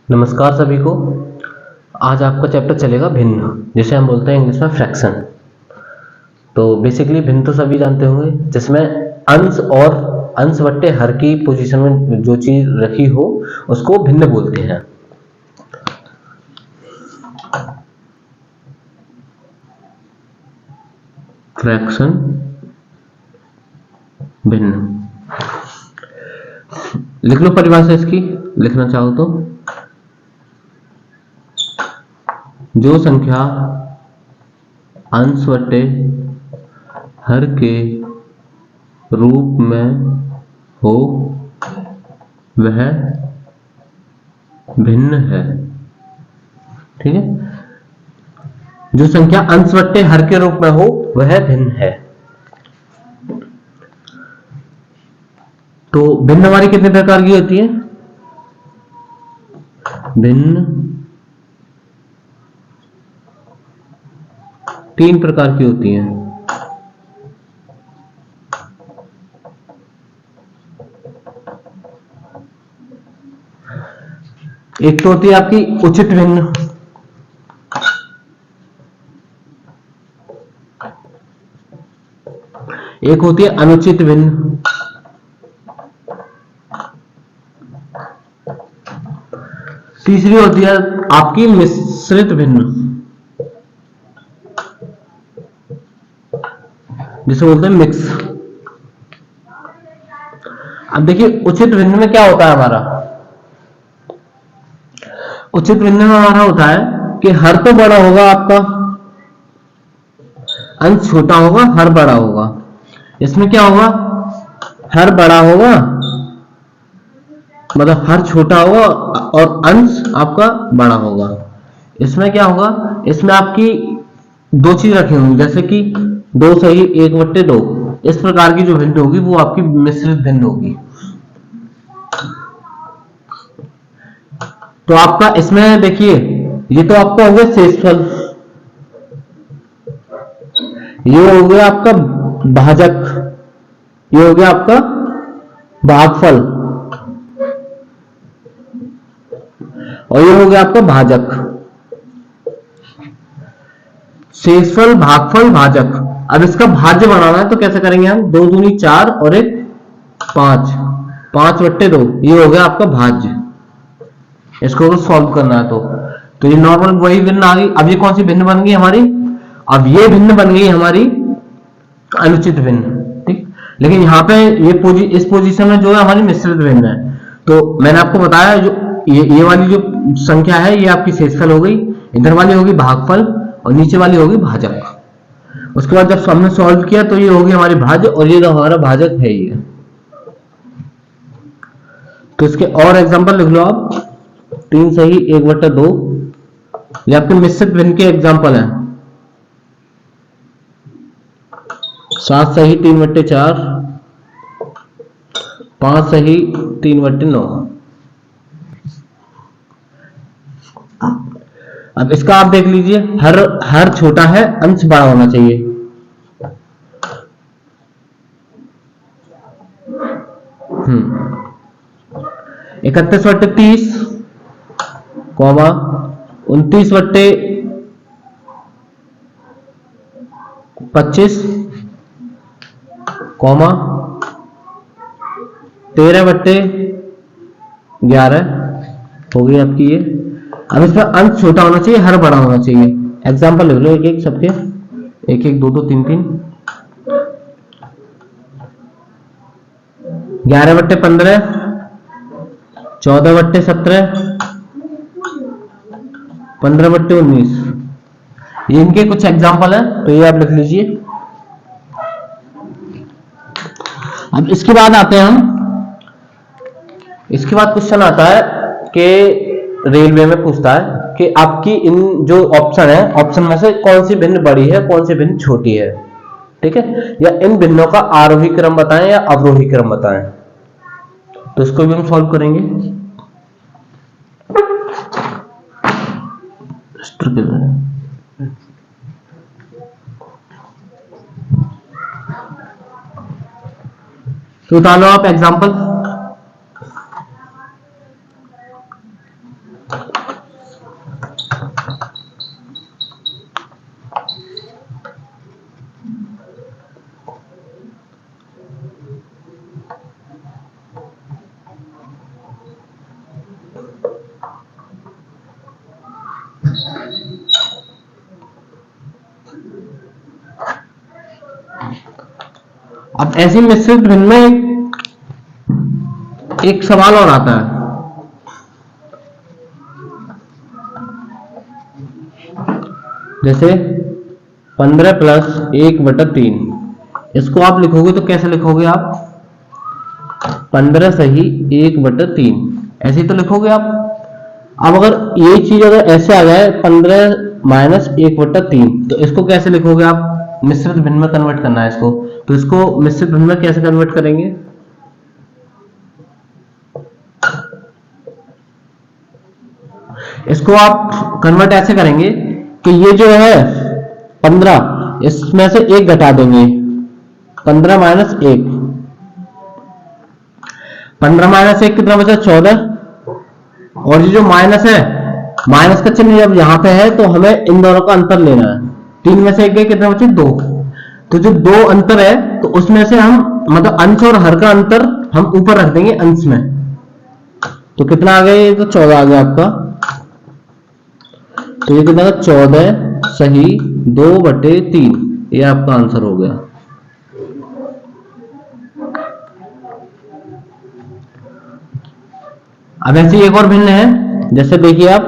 नमस्कार सभी को। आज आपका चैप्टर चलेगा भिन्न, जिसे हम बोलते हैं इंग्लिश में फ्रैक्शन। तो बेसिकली भिन्न तो सभी जानते होंगे, जिसमें अंश और अंश बट्टे हर की पोजीशन में जो चीज रखी हो उसको भिन्न बोलते हैं। फ्रैक्शन भिन्न। लिख लो परिभाषा इसकी, लिखना चाहो तो। जो संख्या अंश बट्टे हर के रूप में हो वह भिन्न है। ठीक है, जो संख्या अंश बट्टे हर के रूप में हो वह भिन्न है। तो भिन्न हमारी कितने प्रकार की होती है? भिन्न 3 प्रकार की होती हैं। एक तो होती है आपकी उचित भिन्न, एक होती है अनुचित भिन्न, तीसरी होती है आपकी मिश्रित भिन्न, जिसे बोलते हैं मिक्स। अब देखिए उचित भिन्न में क्या होता है हमारा। उचित भिन्न में हमारा होता है कि हर तो बड़ा होगा आपका, अंश छोटा होगा, हर बड़ा होगा। इसमें क्या होगा, हर बड़ा होगा मतलब हर छोटा होगा और अंश आपका बड़ा होगा। इसमें क्या होगा, इसमें आपकी दो चीज रखी होंगी, जैसे कि 2 सही 1/2। इस प्रकार की जो भिन्न होगी वो आपकी मिश्रित भिन्न होगी। तो आपका इसमें देखिए, ये तो आपका हो गया शेषफल, ये हो गया आपका भाजक, ये हो गया आपका भागफल, और ये हो गया आपका भाजक। शेषफल, भागफल, भाजक। अब इसका भाज्य बनाना है तो कैसे करेंगे हम? 2 दूनी 4 और 1 5, 5/2। ये हो गया आपका भाज्य। इसको अगर सॉल्व करना है तो ये नॉर्मल वही भिन्न आ गई। अब ये कौन सी भिन्न बन गई हमारी? अब ये भिन्न बन गई हमारी अनुचित भिन्न। ठीक, लेकिन यहाँ पे इस पोजीशन में जो है हमारी मिश्रित भिन्न है। तो मैंने आपको बताया जो ये वाली जो संख्या है ये आपकी शेषफल हो गई, इधर वाली होगी भागफल और नीचे वाली होगी भाजक। उसके बाद जब हमने सॉल्व किया तो ये होगी हमारी भाज्य और ये हमारा भाजक है ये। तो इसके और एग्जांपल लिख लो आप। 3 सही 1/2, ये आपके मिश्रित भिन्न के एग्जांपल हैं। 7 सही 3/4, 5 सही 3/9। अब इसका आप देख लीजिए, हर छोटा है, अंश बड़ा होना चाहिए। हम्म 31/30, 29/25, 13/11 हो गई आपकी ये। अब इसमें अंश छोटा होना चाहिए, हर बड़ा होना चाहिए। एग्जांपल लिख लो एक एक सबके, 1 1 2 2 3 3। 11/15, 14/17, 15/19। ये इनके कुछ एग्जांपल हैं, तो ये आप लिख लीजिए। अब इसके बाद आते हैं हम, इसके बाद क्वेश्चन आता है कि रेलवे में पूछता है कि आपकी इन जो ऑप्शन है, ऑप्शन में से कौन सी भिन्न बड़ी है, कौन सी भिन्न छोटी है। ठीक है, या इन भिन्नों का आरोही क्रम बताएं या अवरोही क्रम बताएं। तो इसको भी हम सॉल्व करेंगे। तो बता लो आप एग्जांपल। अब ऐसी मिश्रित भिन्न में एक सवाल और आता है, जैसे 15 प्लस 1/3, इसको आप लिखोगे तो कैसे लिखोगे आप? 15 सही 1/3 ऐसे ही तो लिखोगे आप। अब अगर ये चीज अगर ऐसे आ जाए 15 माइनस 1/3, तो इसको कैसे लिखोगे आप? मिश्रित भिन्न में कन्वर्ट करना है इसको, तो इसको मिश्रित भिन्न में कैसे कन्वर्ट करेंगे? इसको आप कन्वर्ट ऐसे करेंगे कि ये जो है 15, इसमें से 1 घटा देंगे, 15 माइनस 1, 15 माइनस 1 कितना बचा? 14। और ये जो माइनस है, माइनस का चिन्ह जब यहां पे है तो हमें इन दोनों का अंतर लेना है। 3 में से 1 गए, कितना बचे? 2। तो जो 2 अंतर है तो उसमें से हम मतलब अंश और हर का अंतर हम ऊपर रख देंगे अंश में, तो कितना आ गया? ये तो 14 आ गया आपका। तो ये कितना? 14 सही 2/3, ये आपका आंसर हो गया। अब ऐसी एक और भिन्न है, जैसे देखिए आप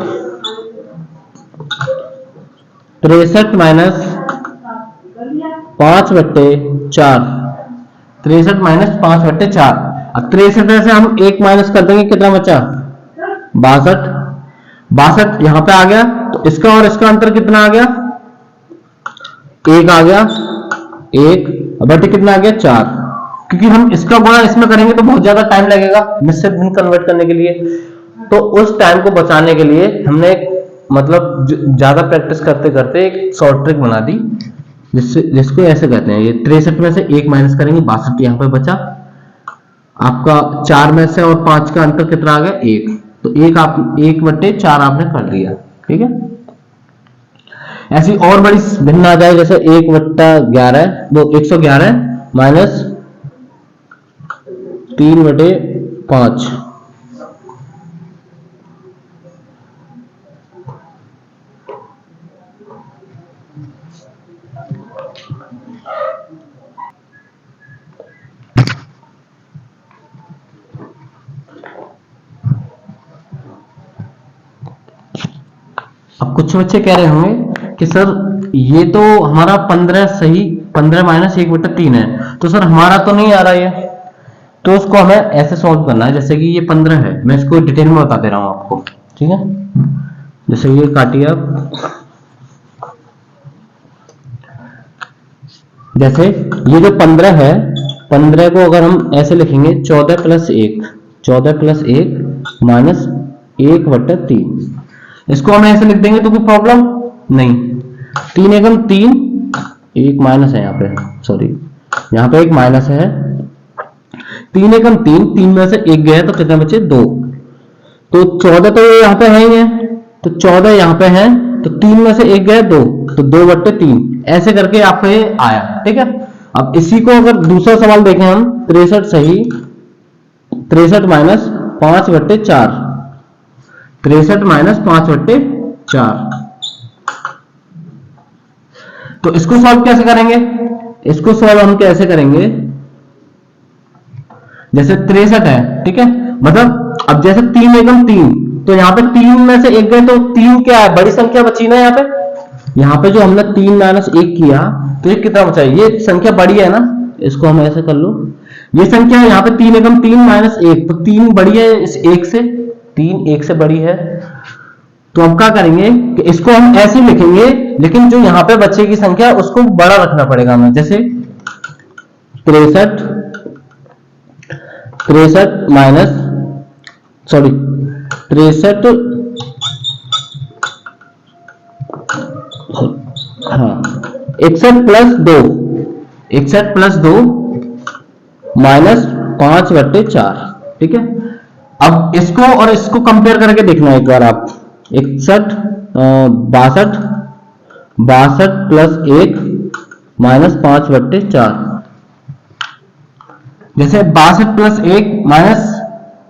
63 माइनस 5/4, 63 माइनस 5/4। अब 63 से हम 1 माइनस कर देंगे, कितना बचा? 62। 62 यहां पे आ गया, तो इसका और इसका अंतर कितना आ गया? 1 आ गया, 1 बटे कितना आ गया? 4। क्योंकि हम इसका गुणा इसमें करेंगे तो बहुत ज्यादा टाइम लगेगा मिश्रित भिन्न कन्वर्ट करने के लिए, तो उस टाइम को बचाने के लिए हमने मतलब ज्यादा प्रैक्टिस करते करते एक शॉर्ट ट्रिक बना दी, जिसको ऐसे कहते हैं, ये 63 में से 1 माइनस करेंगे, 62 यहां पे बचा आपका। 4 में से और 5 का अंतर कितना आ गया? 1। तो 1/4 आपने कर दिया, ठीक है। ऐसी और बड़ी भिन्न आ जाए, जैसे 1/11 वो 111 माइनस 3/5। अब कुछ बच्चे कह रहे होंगे कि सर ये तो हमारा 15 सही 15 माइनस 1/3 है, तो सर हमारा तो नहीं आ रहा है। तो उसको हमें ऐसे सॉल्व करना है, जैसे कि ये 15 है, मैं इसको डिटेल में बता दे रहा हूं आपको, ठीक है। जैसे ये काटिए आप, जैसे ये जो 15 है, 15 को अगर हम ऐसे लिखेंगे 14 प्लस 1, 14 प्लस 1 माइनस 1/3, इसको हम ऐसे लिख देंगे तो कोई प्रॉब्लम नहीं। 3 एकम 3, एक माइनस है यहाँ पे, सॉरी यहाँ पे एक माइनस है। 3 एकम 3, 3 में से 1 गया तो कितने बचे? 2। तो 14 तो यहाँ पे है ही है, तो 14 यहाँ पे है, तो 3 में से 1 गया 2, तो 2/3 ऐसे करके आपको ये आया, ठीक है। अब इसी को अगर दूसरा सवाल देखें हम, 63 सही 63 माइनस 5/4, 63 माइनस 5/4, तो इसको सॉल्व कैसे करेंगे? इसको सॉल्व हम कैसे करेंगे? जैसे 63 है, ठीक है, मतलब अब जैसे 3 एकम 3, तो यहाँ पे 3 में से 1 गए तो 3 क्या है? बड़ी संख्या बची ना यहाँ पे। यहाँ पे जो हमने 3 माइनस 1 किया तो ये कितना बचा? ये संख्या बड़ी है ना, इसको हम ऐसे कर लो, ये संख्या है यहाँ पे 3 एकम 3 माइनस 1, तो 3 बड़ी है इस 1 से, 3 1 से बड़ी है। तो अब क्या करेंगे कि इसको हम ऐसे लिखेंगे, लेकिन जो यहाँ पे बच्चे की संख्या उसको बड़ा रखना पड़ेगा हमें। जैसे 63 माइनस 63 61 प्लस 2, 61 प्लस 2 माइनस 5/4, ठीक है। अब इसको और इसको कंपेयर करके देखना एक बार आप, 62 प्लस 1 माइनस 5/4, जैसे 62 प्लस 1 माइनस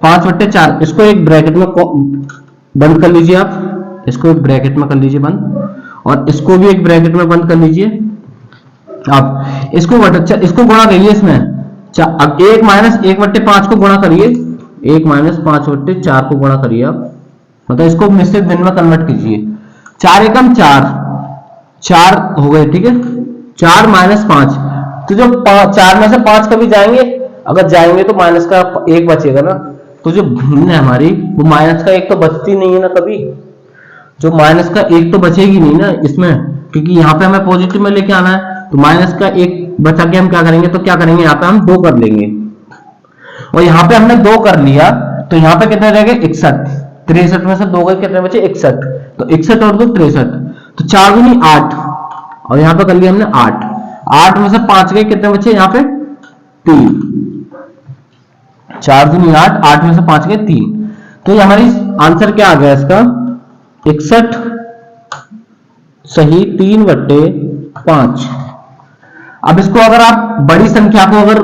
5/4, इसको एक ब्रैकेट में बंद कर लीजिए आप, इसको एक ब्रैकेट में कर लीजिए बंद, और इसको भी एक ब्रैकेट में बंद कर लीजिए। अब इसको गुणा करिए इसमें। अब 1 - 1/5 को गुणा करिए, 1 - 5/4 को गुणा करिए आप, मतलब इसको मिश्रित भिन्न में कन्वर्ट कीजिए। 4 एकम 4, 4 हो गए, ठीक है। 4 - 5, तो जो 4 में से 5 कभी जाएंगे, अगर जाएंगे तो माइनस का 1 बचेगा ना, तो जो भिन्न है हमारी वो माइनस का 1 तो बचती नहीं है ना कभी, जो माइनस का 1 तो बचेगी नहीं ना इसमें, क्योंकि यहाँ पे हमें पॉजिटिव में लेके आना है। तो माइनस का 1 बचा के हम क्या करेंगे, तो क्या करेंगे, यहाँ पे हम 2 कर लेंगे, और यहाँ पे हमने 2 कर लिया, तो यहाँ पे कितने रह गए, 61। 63 में से 2 गए, कितने बचे, 61। तो 61 और 2 63, तो 4 दूनी 8, और यहाँ पे कर लिया हमने 8। 8 में से 5 गए, कितने बचे यहाँ पे, 3। 4 दूनी 8, 8 में से 5 गए 3। तो ये हमारी आंसर क्या आ गया इसका, 61 सही 3/5। अब इसको अगर आप बड़ी संख्या को अगर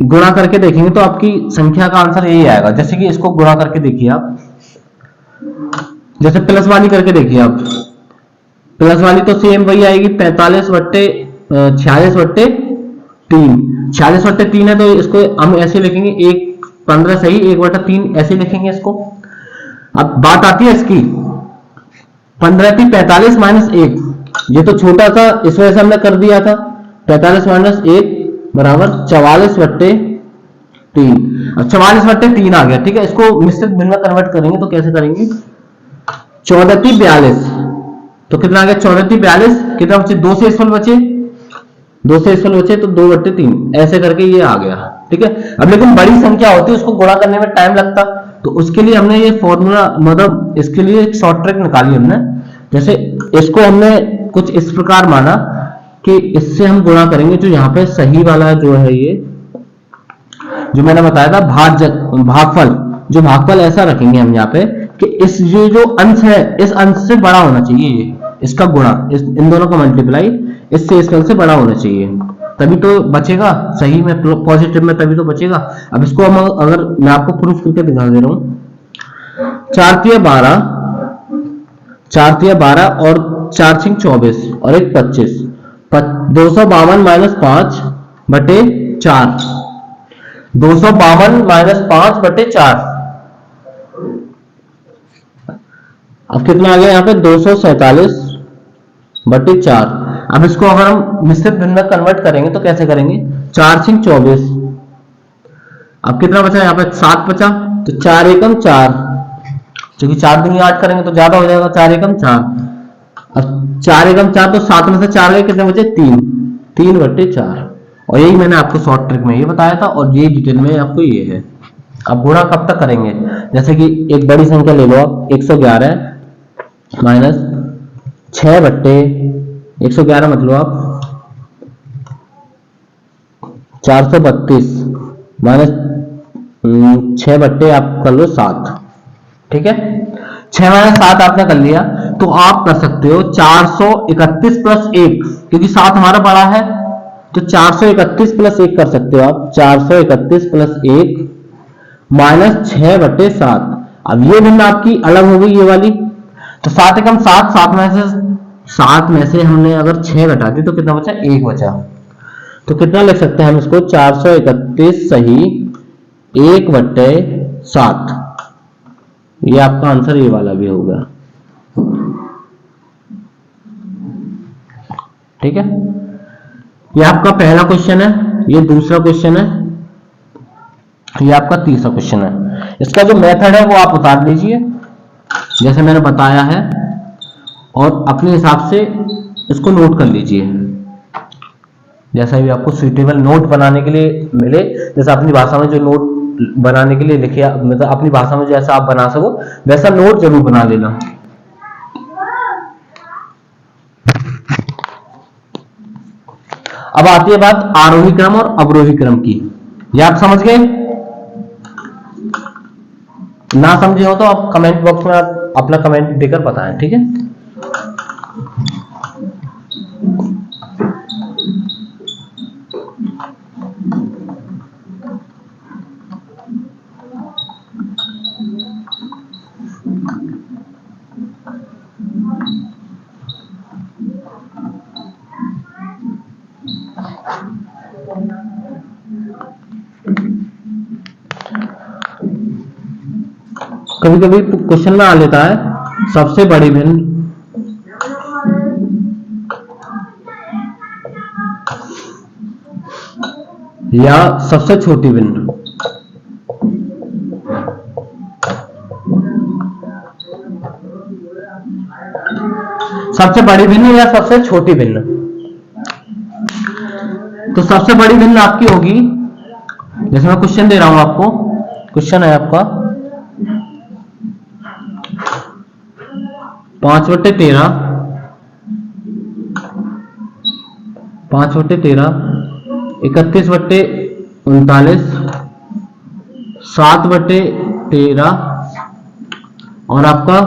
गुणा करके देखेंगे तो आपकी संख्या का आंसर यही आएगा। जैसे कि इसको गुणा करके देखिए आप, जैसे प्लस वाली करके देखिए आप, प्लस वाली तो सेम वही आएगी, 46/3। 46/3 है, तो इसको हम ऐसे लिखेंगे, 15 सही 1/3 ऐसे लिखेंगे इसको। अब बात आती है इसकी, 15 थी 45 - 1, ये तो छोटा सा, इस वजह से हमने कर दिया था। 45 - 1 बराबर 44/3। अब 44/3 आ गया, ठीक है। इसको मिश्रित भिन्न में कन्वर्ट करेंगे तो कैसे करेंगे, 14 थी 42, तो कितना आ गया, 14 थी 42, कितना बचे, 2 से इसफल बचे, 2 से इसफल बचे, तो 2/3 ऐसे करके ये आ गया, ठीक है। अब लेकिन बड़ी संख्या होती है, उसको गुणा करने में टाइम लगता, तो उसके लिए हमने ये फॉर्मूला, मतलब इसके लिए एक शॉर्ट ट्रिक निकाली हमने। जैसे इसको हमने कुछ इस प्रकार माना कि इससे हम गुणा करेंगे, जो यहाँ पे सही वाला जो है, ये जो मैंने बताया था भागफल, जो भागफल ऐसा रखेंगे हम यहाँ पे कि इस ये जो अंश है, इस अंश से बड़ा होना चाहिए, ये इसका गुणा, इन दोनों का मल्टीप्लाई इससे इस फल से बड़ा होना चाहिए, तभी तो बचेगा सही में, पॉजिटिव में, तभी तो बचेगा। अब इसको हम अगर मैं आपको प्रूफ करके दिखा दे रहा हूं, 4 तिया 12, 4 तिया 12 और 4 छिंग 24 और 1 25, 252 - 5/4, 252 - 5/4। अब कितना आ गया यहाँ पे, 247/4। अब इसको अगर हम मिश्रित भिन्न में कन्वर्ट करेंगे तो कैसे करेंगे, 4 छिंग 24, अब कितना बचा यहाँ पे, 7 बचा, तो 4 एकम 4, क्योंकि 4 दूनी 8 करेंगे तो ज्यादा हो जाएगा, 4 एकम 4। अब 4 एकम 4, तो 7 में से 4 गए, कितने बचे, 3, 3/4। और यही मैंने आपको शॉर्ट ट्रिक में ये बताया था, और ये डिटेल में आपको ये है। अब गुणा कब तक करेंगे, जैसे कि एक बड़ी संख्या ले लो आप, 111 माइनस 6/111 मत लो आप, 432 माइनस 6 आप कर लो 7, ठीक है। 6 - 7 आपने कर लिया, तो आप कर सकते हो 431 + 1, क्योंकि 7 हमारा बड़ा है, तो 431 + 1 कर सकते हो आप, 431 + 1 माइनस 6/7। अब ये भिन्न आपकी अलग हो गई ये वाली, तो 7 एकम 7, 7 में से हमने अगर 6 घटा दी तो कितना बचा, 1 बचा, तो कितना लिख सकते हैं हम इसको, 431 सही 1/7। ये आपका आंसर ये वाला भी होगा, ठीक है। ये आपका पहला क्वेश्चन है, ये दूसरा क्वेश्चन है, ये आपका तीसरा क्वेश्चन है। इसका जो मेथड है वो आप उतार लीजिए जैसे मैंने बताया है, और अपने हिसाब से इसको नोट कर लीजिए, जैसा भी आपको सुइटेबल नोट बनाने के लिए मिले, जैसे अपनी भाषा में जो नोट बनाने के लिए लिखे, मतलब अपनी भाषा में जैसा आप बना सको वैसा नोट जरूर बना लेना। अब आती है बात आरोही क्रम और अवरोही क्रम की, ये आप समझ गए, ना समझे हो तो आप कमेंट बॉक्स में आप अपना कमेंट देकर बताएं, ठीक है। कभी कभी क्वेश्चन में आ लेता है सबसे बड़ी भिन्न या सबसे छोटी भिन्न। सबसे बड़ी भिन्न या सबसे छोटी भिन्न। तो सबसे बड़ी भिन्न आपकी होगी, जैसे मैं क्वेश्चन दे रहा हूं आपको, क्वेश्चन है आपका 5/13, 5/13, 31/39, 7/13 और आपका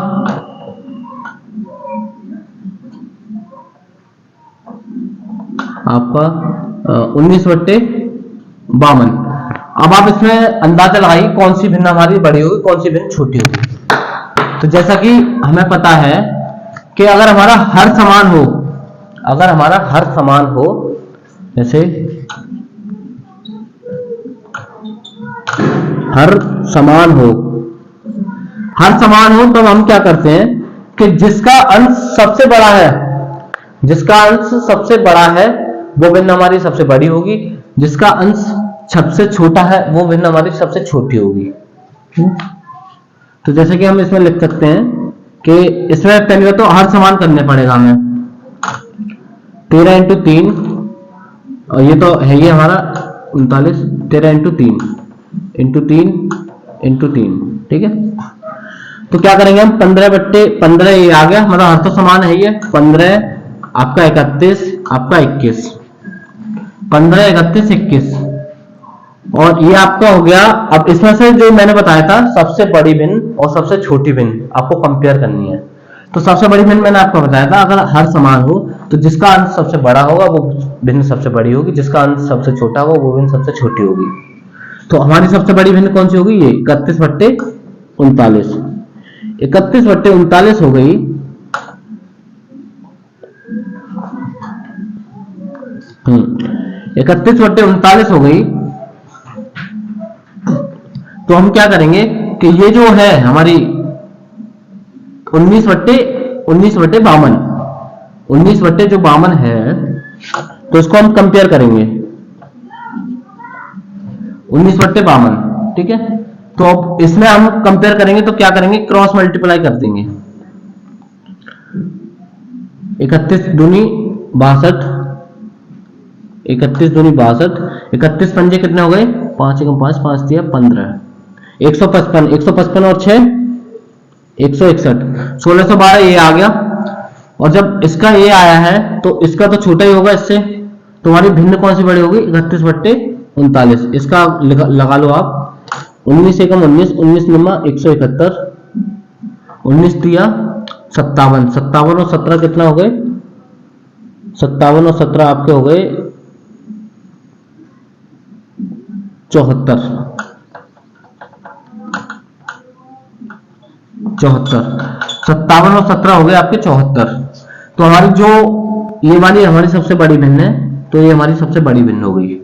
19/52। अब आप इसमें अंदाजा लगाइए कौन सी भिन्न हमारी बड़ी होगी, कौन सी भिन्न छोटी होगी। तो जैसा कि हमें पता है कि अगर हमारा हर समान हो, अगर हमारा हर समान हो, जैसे हर समान हो, हर समान हो, तो हम क्या करते हैं कि जिसका अंश सबसे बड़ा है, जिसका अंश सबसे बड़ा है वो भिन्न हमारी सबसे बड़ी होगी, जिसका अंश सबसे छोटा है वो भिन्न हमारी सबसे छोटी होगी। तो जैसे कि हम इसमें लिख सकते हैं कि इसमें पहले तो हर समान करने पड़ेगा हमें, 13 × 3 और ये तो है ये हमारा 39, 13 × 3 × 3 × 3, ठीक है। तो क्या करेंगे हम 15/15 ये आ गया, मतलब हर तो समान है ये, 15 आपका 31 आपका 21, 15 31 21 और ये आपका हो गया। अब इसमें से जो मैंने बताया था सबसे बड़ी भिन्न और सबसे छोटी भिन्न आपको कंपेयर करनी है। तो सबसे बड़ी भिन्न मैंने आपको बताया था अगर हर समान हो तो जिसका अंश सबसे बड़ा होगा वो भिन्न सबसे बड़ी होगी, जिसका अंश सबसे छोटा होगा वो भिन्न सबसे छोटी होगी। तो हमारी सबसे बड़ी भिन्न कौन सी होगी, ये 31/39, 31/39 हो गई। 31/39 हो गई। तो हम क्या करेंगे कि ये जो है हमारी 19/52, 19/52 है, तो इसको हम कंपेयर करेंगे 19/52, ठीक है। तो अब इसमें हम कंपेयर करेंगे तो क्या करेंगे, क्रॉस मल्टीप्लाई कर देंगे, 31 दूनी 62, 31 दूनी 62, 31 पंजे कितने हो गए, 5 × 5 5 दिया 15, 155, 155 और 6 161, 1612 ये आ गया। और जब इसका ये आया है तो इसका तो छोटा ही होगा इससे, तो हमारी भिन्न कौन सी बड़ी होगी, 31/39। इसका लगा लो आप, 19 × 19, 19 × 171, 19 दिया 57, 57 और 17 कितना हो गए, 57 और 17 आपके हो गए 74, 57 और 17 हो गए आपके 74। तो हमारी जो ये वाली हमारी सबसे बड़ी भिन्न है, तो ये हमारी सबसे बड़ी भिन्न हो गई।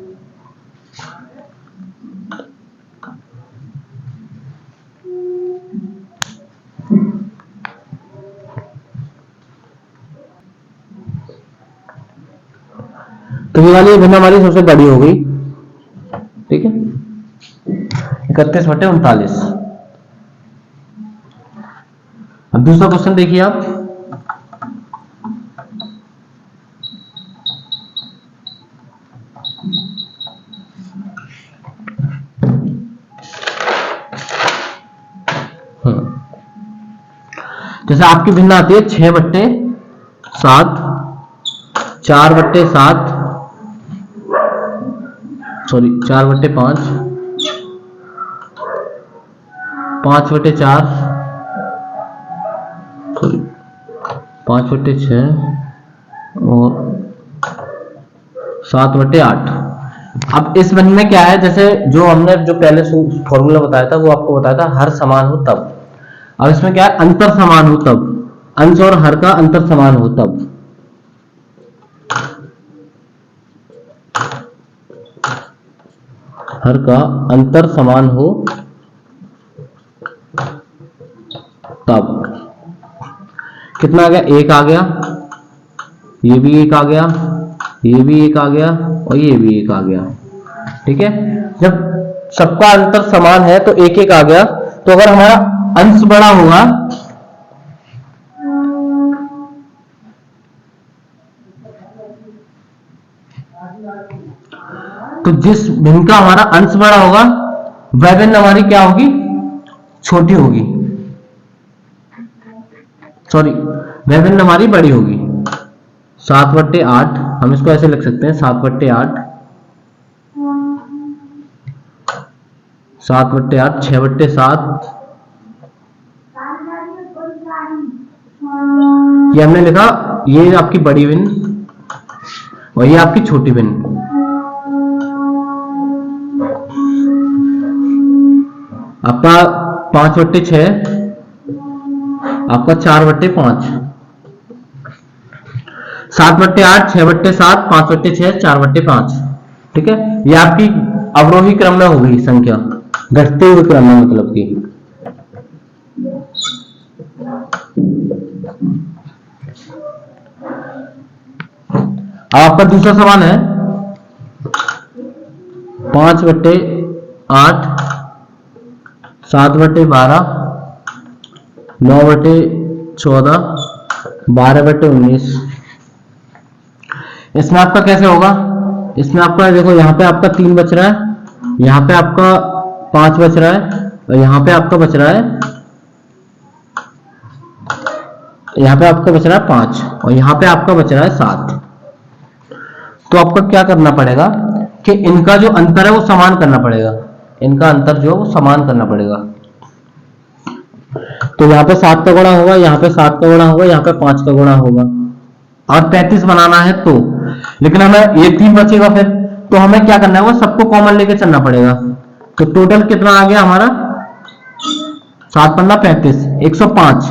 तो ये वाली भिन्न हमारी सबसे बड़ी हो गई, ठीक है, 31/39। अब दूसरा क्वेश्चन देखिए आप, जैसे आपकी भिन्न आती है 6/7, 4/7, सॉरी 4/5, 5/4, सॉरी 5/6 और 7/8। अब इस वन में क्या है, जैसे जो हमने जो पहले फॉर्मूला बताया था वो आपको बताया था हर समान हो तब। अब इसमें क्या है, अंतर समान हो तब, अंश और हर का अंतर समान हो तब। हर का अंतर समान हो तब कितना आ गया, 1 आ गया, ये भी 1 आ गया, ये भी 1 आ गया और ये भी 1 आ गया। ठीक है, जब सबका अंतर समान है तो 1 आ गया। तो अगर हमारा अंश बड़ा होगा तो जिस भिन्न का हमारा अंश बड़ा होगा वह भिन्न हमारी क्या होगी, छोटी होगी, सॉरी वह भिन्न हमारी बड़ी होगी। 7/8 हम इसको ऐसे लिख सकते हैं, 7/8, 7/8, 6/7, ये हमने लिखा, ये आपकी बड़ी भिन्न और ये आपकी छोटी भिन्न। आपका 5/6, आपका 4/5, 7/8, 6/7, 5/6, 4/5। ठीक है, ये आपकी अवरोही क्रम में हो गई संख्या, घटते हुए क्रम में, मतलब कि अब आपका दूसरा सवाल है 5/8, 7/12, 9/14, 12/19। इसमें आपका कैसे होगा, इसमें आपका देखो यहाँ पे आपका 3 बच रहा है, यहाँ पे आपका 5 बच रहा है और यहाँ पे आपका बच रहा है, यहाँ पे आपका बच रहा है 5 और यहाँ पे आपका बच रहा है 7। तो आपको क्या करना पड़ेगा कि इनका जो अंतर है वो समान करना पड़ेगा, इनका अंतर जो है वो समान करना पड़ेगा। तो यहाँ पे 7 का गुणा होगा, यहाँ पे 7 का गुणा होगा, यहाँ पे 5 का गुणा होगा और 35 बनाना है तो, लेकिन हमें ये 3 बचेगा फिर, तो हमें क्या करना है, वो सबको कॉमन लेके चलना पड़ेगा। तो टोटल कितना आ गया हमारा, 7×5 35, 105।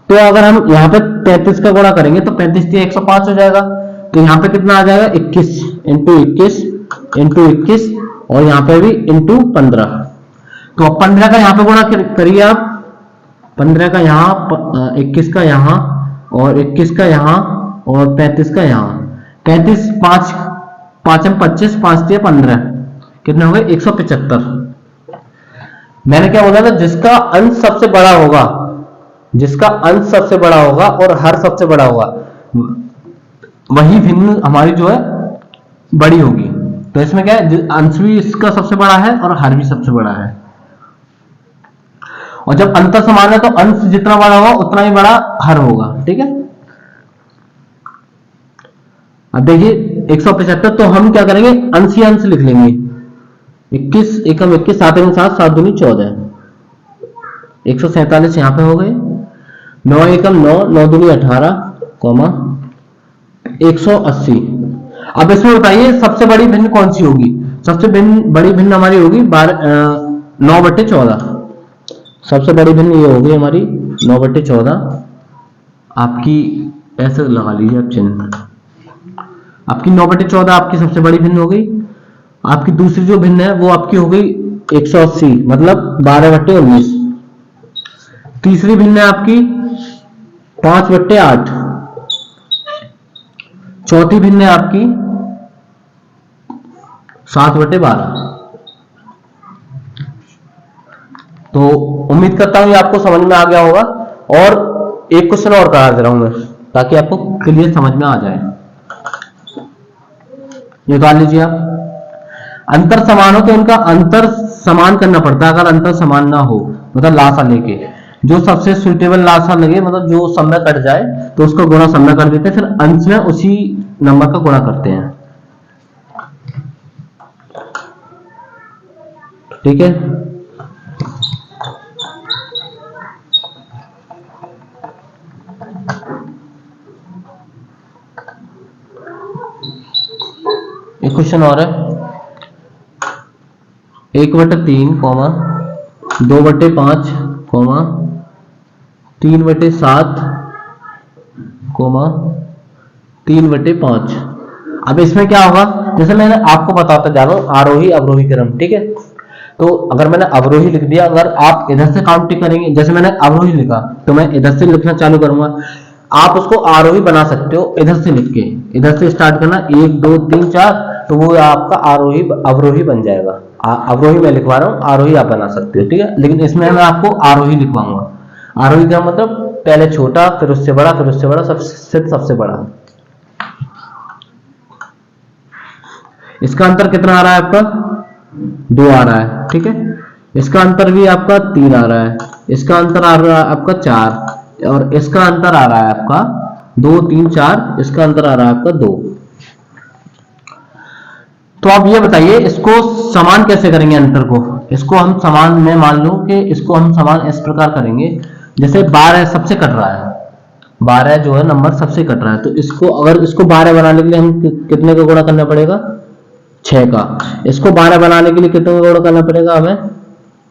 तो अगर हम यहाँ पे 33 का गुणा करेंगे तो 35 से 105 हो जाएगा। तो यहाँ पे कितना आ जाएगा, 21 × 21 × 21 और यहाँ पे भी × 15। तो अब 15 का यहाँ पे गुणा करिए आप, 15 का यहाँ, 21 का यहाँ और 21 का यहाँ और 35 का यहाँ। 35, 5 5 25, 5 से 15 कितने हो गए, 175। मैंने क्या बोला था, जिसका अंश सबसे बड़ा होगा, जिसका अंश सबसे बड़ा होगा और हर सबसे बड़ा होगा, वही भिन्न हमारी जो है बड़ी होगी। तो इसमें क्या है, अंश भी इसका सबसे बड़ा है और हर भी सबसे बड़ा है। और जब अंतर समान है तो अंश जितना बड़ा होगा उतना ही बड़ा हर होगा। ठीक है, अब देखिए 175, तो हम क्या करेंगे, अंश ही अंश लिख लेंगे। 21 एकम 21, 7 एकम 7, 7 दूनी 14, 147 यहाँ पे हो गए। 9 एकम 9, 9 दूनी 18, 180। अब इसमें बताइए सबसे बड़ी भिन्न कौन सी होगी, सबसे बड़ी भिन्न हमारी होगी 9/14। सबसे बड़ी भिन्न ये होगी हमारी 9/14। आपकी ऐसे लगा लीजिए आप चिन्ह, आपकी 9/14 आपकी सबसे बड़ी भिन्न हो गई। आपकी दूसरी जो भिन्न है वो आपकी हो गई 180, मतलब 12/19। तीसरी भिन्न है आपकी 5/8। चौथी भिन्न है आपकी 7/12। तो उम्मीद करता हूं ये आपको समझ में आ गया होगा। और एक क्वेश्चन और करा दे रहा हूं मैं, ताकि आपको क्लियर समझ में आ जाए। निकाल लीजिए आप, अंतर समान हो तो उनका अंतर समान करना पड़ता है। अगर अंतर समान ना हो, मतलब लासा लेके जो सबसे सुइटेबल लासा लगे, मतलब जो सब में कट जाए, तो उसका गुणा सब में कर देते हैं, फिर अंश में उसी नंबर का गुणा करते हैं। ठीक है, एक क्वेश्चन और है, 1/3, 2/5, 3/7, 3/5। अब इसमें क्या होगा, जैसे मैंने आपको बताता जा रहा हूं आरोही अवरोही क्रम। ठीक है, तो अगर मैंने अवरोही लिख दिया, अगर आप इधर से काउंट करेंगे, जैसे मैंने अवरोही लिखा तो मैं इधर से लिखना चालू करूंगा, आप उसको आरोही बना सकते हो इधर से लिख के, इधर से स्टार्ट करना 1 2 3 4, तो वो आपका आरोही अवरोही बन जाएगा। अवरोही मैं लिखवा रहा हूँ, आरोही आप बना सकते हो, ठीक है। लेकिन इसमें मैं आपको आरोही लिखवाऊंगा। आरोही का मतलब पहले छोटा, फिर उससे बड़ा, फिर उससे बड़ा, सबसे बड़ा। इसका अंतर कितना आ रहा है आपका? 2 आ रहा है, ठीक है। इसका अंतर भी आपका 3 आ रहा है, इसका अंतर आ रहा है आपका 4, और इसका अंतर आ रहा है आपका 2 3 4, इसका अंतर आ रहा है आपका 2। तो आप ये बताइए इसको समान कैसे करेंगे अंतर को? इसको हम समान में मान लो कि इसको हम समान इस प्रकार करेंगे, जैसे 12 सबसे कट रहा है, 12 जो है नंबर सबसे कट रहा है, तो इसको अगर इसको 12 बनाने के लिए हम कितने का गुणा करना पड़ेगा? 6 का। इसको 12 बनाने के लिए कितने का गुणा करना पड़ेगा हमें?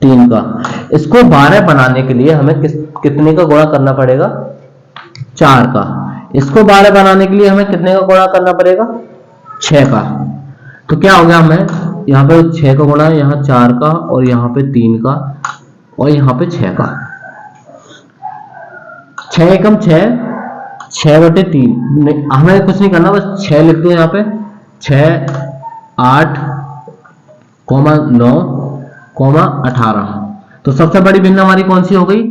3 का। इसको 12 बनाने के लिए हमें कितने का गुणा करना पड़ेगा? 4 का। इसको 12 बनाने के लिए हमें कितने का गुणा करना पड़ेगा? 6 का। तो क्या हो गया, हमें यहाँ पे 6 का गुणा, यहाँ 4 का, और यहाँ पे 3 का, और यहाँ पे 6 का। 6 एकम 6, 6/3। हमें कुछ नहीं करना, बस 6 लिख दो यहाँ पे। 6 8 9 18। तो सबसे बड़ी भिन्न हमारी कौन सी हो गई?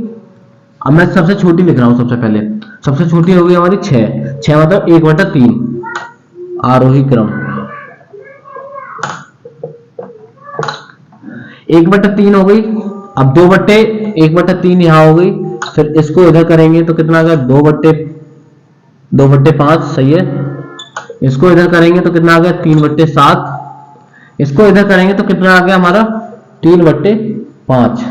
अब मैं सबसे छोटी लिख रहा हूं। सबसे पहले सबसे छोटी हो गई हमारी 6। 6 मतलब 1/3 आरोही क्रम। 1/3 हो गई। अब 2/1/3 यहां हो गई। फिर इसको इधर करेंगे तो कितना आ गया? 2/5, सही है। इसको इधर करेंगे तो कितना आ गया? 3/7। इसको इधर करेंगे तो कितना आ गया हमारा? 3/5।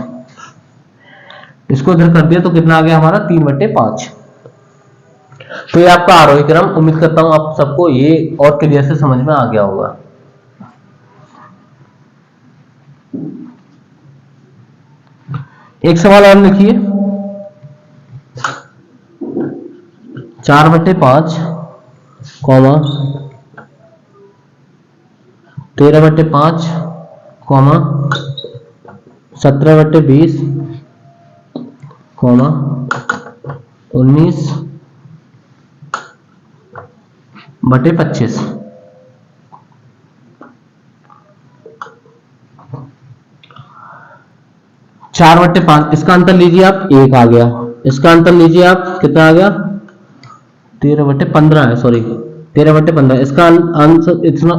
इसको इधर कर दिया तो कितना आ गया हमारा? 3/5। तो ये आपका आरोही क्रम। उम्मीद करता हूं आप सबको ये और क्लियर से समझ में आ गया होगा। एक सवाल और लिखिए। 4/5, 13/5, 17/20, 19/25। 4/5, इसका अंतर लीजिए आप, 1 आ गया। इसका अंतर लीजिए आप, कितना आ गया? 13/15 है, सॉरी 13/15। इसका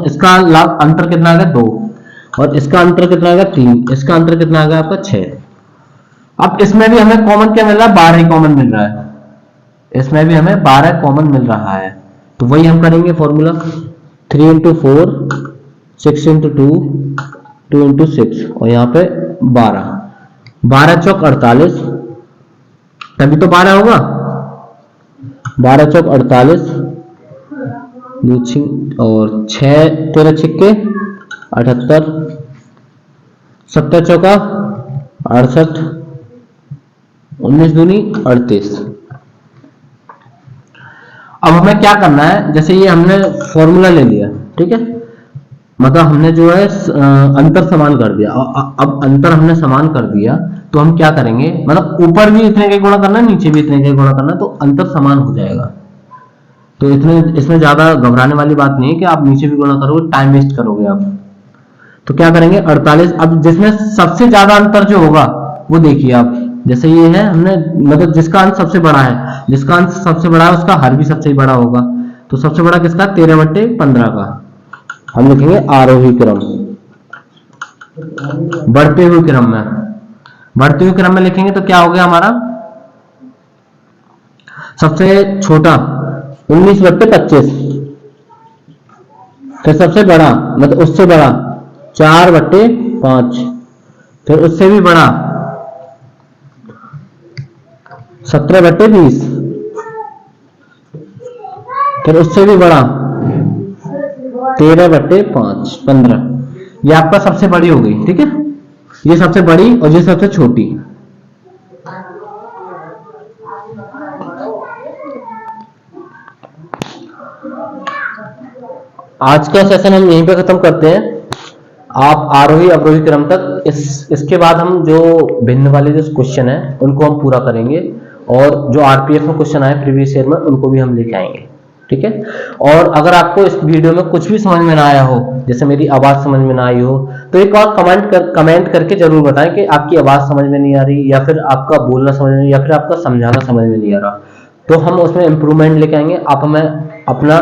इसका अंतर कितना आ गया? 2। और इसका अंतर कितना आ गया? 3। इसका अंतर कितना आ गया आपका? 6। अब इसमें भी हमें कॉमन क्या मिल रहा है? 12 ही कॉमन मिल रहा है। इसमें भी हमें 12 कॉमन मिल रहा है। तो वही हम करेंगे फॉर्मूला, 3 × 4, 6 × 2, 2 × 6, और यहाँ पे 12। 12 चौक 48, तभी तो 12 होगा। 12 चौक 48, और 6 13 छिक्के 78, 7 चौका 68, 19 दूनी 38। अब हमें क्या करना है? जैसे ये हमने फॉर्मूला ले लिया, ठीक है, मतलब हमने जो है अंतर समान कर दिया। अब अंतर हमने समान कर दिया तो हम क्या करेंगे, मतलब ऊपर भी इतने का गुणा करना है, नीचे भी इतने का गुणा करना है, तो अंतर समान हो जाएगा। तो इसमें ज्यादा घबराने वाली बात नहीं है कि आप नीचे भी गुणा करोगे, टाइम वेस्ट करोगे आप। तो क्या करेंगे? 48। अब जिसमें सबसे ज्यादा अंतर जो होगा वो देखिए आप, जैसे ये है, हमने मतलब जिसका अंश सबसे बड़ा है, जिसका अंश सबसे बड़ा है उसका हर भी सबसे बड़ा होगा। तो सबसे बड़ा किसका? 13/15 का। हम लिखेंगे आरोही क्रम। बढ़ते हुए क्रम में लिखेंगे तो क्या हो गया हमारा? सबसे छोटा 19/25, फिर सबसे बड़ा मतलब उससे बड़ा 4/5, फिर उससे भी बड़ा 17/20, फिर उससे भी बड़ा 13/5 15। ये आपका सबसे बड़ी हो गई, ठीक है। ये सबसे बड़ी और ये सबसे छोटी। आज का सेशन हम यहीं पे खत्म करते हैं। आप आरोही अवरोही क्रम तक इसके बाद हम जो भिन्न वाले जो क्वेश्चन है उनको हम पूरा करेंगे, और जो आरपीएफ में क्वेश्चन आए प्रीवियस ईयर में उनको भी हम लेके आएंगे। ठीक है। और अगर आपको इस वीडियो में कुछ भी समझ में ना आया हो, जैसे मेरी आवाज समझ में ना आई हो, तो एक बार कमेंट करके जरूर बताएं कि आपकी आवाज समझ में नहीं आ रही, या फिर आपका बोलना समझ में, या फिर आपका समझाना समझ में नहीं आ रहा, तो हम उसमें इंप्रूवमेंट लेके आएंगे। आप हमें अपना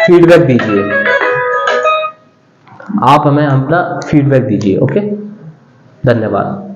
फीडबैक दीजिए, आप हमें अपना फीडबैक दीजिए। ओके, धन्यवाद।